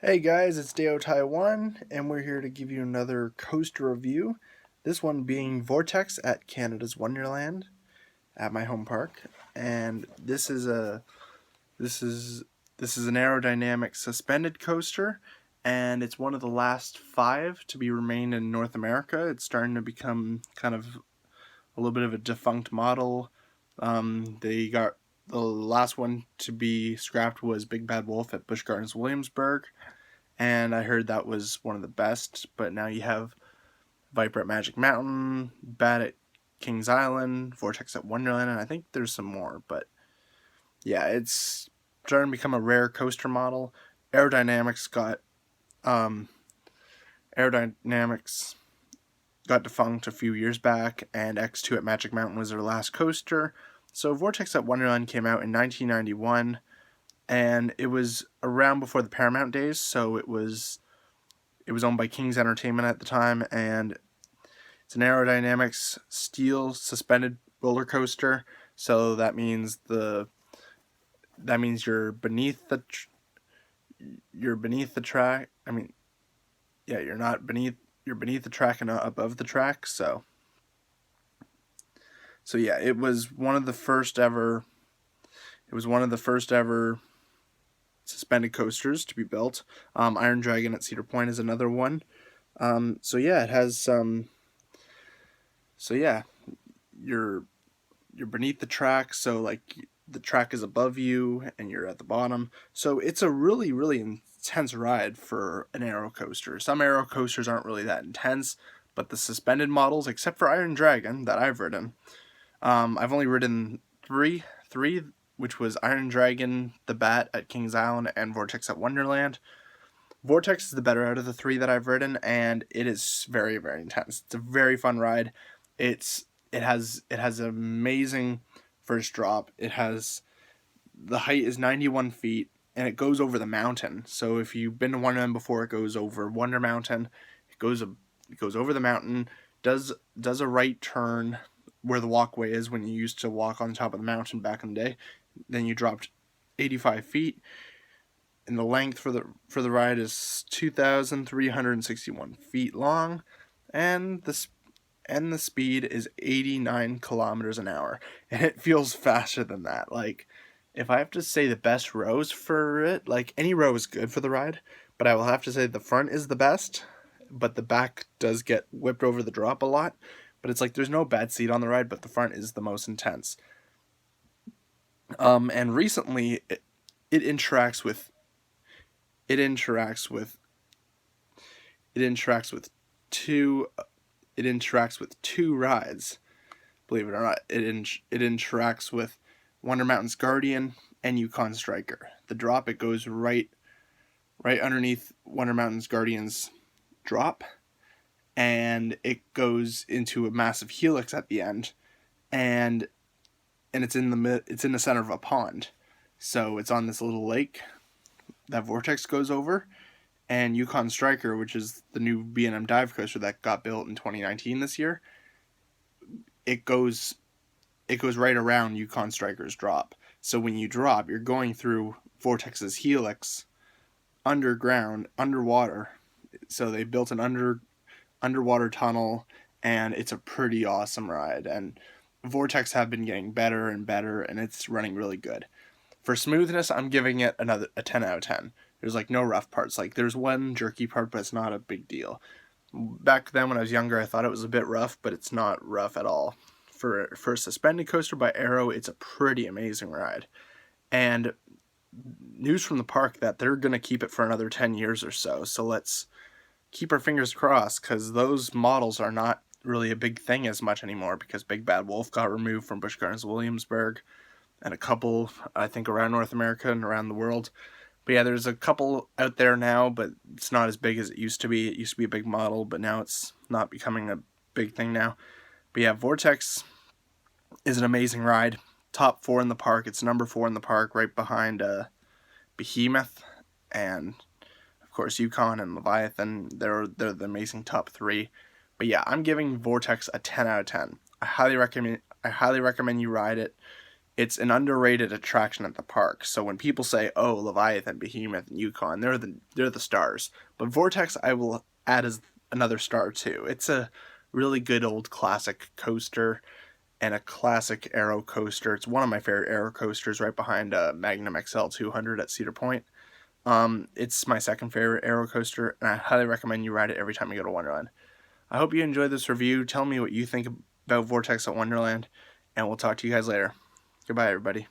Hey guys, it's Deo Taiwan, and we're here to give you another coaster review. This one being Vortex at Canada's Wonderland at my home park, and this is an aerodynamic suspended coaster, and it's one of the last five to be remained in North America. It's starting to become kind of a little bit of a defunct model. They got the last one to be scrapped was Big Bad Wolf at Busch Gardens Williamsburg, and I heard that was one of the best. But now you have Viper at Magic Mountain, Bat at Kings Island, Vortex at Wonderland, and I think there's some more. But yeah, it's starting to become a rare coaster model. Aerodynamics got um, Aerodynamics got defunct a few years back, and X2 at Magic Mountain was their last coaster. So Vortex at Wonderland came out in 1991, and it was around before the Paramount days, so it was owned by King's Entertainment at the time, and it's an aerodynamics steel suspended roller coaster. So that means you're beneath the track. I mean, yeah, you're beneath the track and not above the track. So yeah, it was one of the first ever. It was one of the first ever suspended coasters to be built. Iron Dragon at Cedar Point is another one. So yeah, it has So yeah, you're beneath the track, so like the track is above you and you're at the bottom. So it's a really really intense ride for an aero coaster. Some aero coasters aren't really that intense, but the suspended models, except for Iron Dragon that I've ridden, I've only ridden three, which was Iron Dragon, the Bat at Kings Island, and Vortex at Wonderland. Vortex is the better out of the three that I've ridden, and it is very very intense. It's a very fun ride. It has amazing first drop. The height is 91 feet, and it goes over the mountain. So if you've been to Wonderland before, it goes over Wonder Mountain. It goes over the mountain. Does a right turn where the walkway is when you used to walk on top of the mountain back in the day. Then you dropped 85 feet, and the length for the ride is 2,361 feet long, and the speed is 89 kilometers an hour, and it feels faster than that. Like, if I have to say the best rows for it, like any row is good for the ride, but I will have to say the front is the best, but the back does get whipped over the drop a lot. But it's like there's no bad seat on the ride, but the front is the most intense. And recently it interacts with it interacts with it interacts with two it interacts with two rides. Believe it or not, it interacts with Wonder Mountain's Guardian and Yukon Striker. The drop, it goes right underneath Wonder Mountain's Guardian's drop, and it goes into a massive helix at the end, and it's in the center of a pond. So it's on this little lake that Vortex goes over, and Yukon Striker, which is the new B&M dive coaster that got built in 2019 this year, it goes right around Yukon Striker's drop. So when you drop, you're going through Vortex's helix underwater. So they built an underwater tunnel, and it's a pretty awesome ride. And Vortex have been getting better and better, and it's running really good. For smoothness, I'm giving it a 10 out of 10. There's like no rough parts. Like there's one jerky part, but it's not a big deal. Back then when I was younger, I thought it was a bit rough, but it's not rough at all. For a suspended coaster by Arrow, it's a pretty amazing ride. And news from the park that they're going to keep it for another 10 years or so. So let's keep our fingers crossed, because those models are not really a big thing as much anymore, because Big Bad Wolf got removed from Busch Gardens Williamsburg, and a couple, I think, around North America and around the world. But yeah, there's a couple out there now, but it's not as big as it used to be. It used to be a big model, but now it's not becoming a big thing now. But yeah, Vortex is an amazing ride. Top 4 in the park. It's number 4 in the park, right behind Behemoth and, of course, Yukon and Leviathan. They're the amazing top 3. But yeah, I'm giving Vortex a 10 out of 10. I highly recommend you ride it. it's an underrated attraction at the park. So when people say, "Oh, Leviathan, Behemoth, and Yukon," they're the stars. But Vortex, I will add as another star too. It's a really good old classic coaster and a classic aero coaster. It's one of my favorite aero coasters, right behind Magnum XL 200 at Cedar Point. It's my second favorite aero coaster, and I highly recommend you ride it every time you go to Wonderland. I hope you enjoyed this review. Tell me what you think about Vortex at Wonderland, and we'll talk to you guys later. Goodbye, everybody.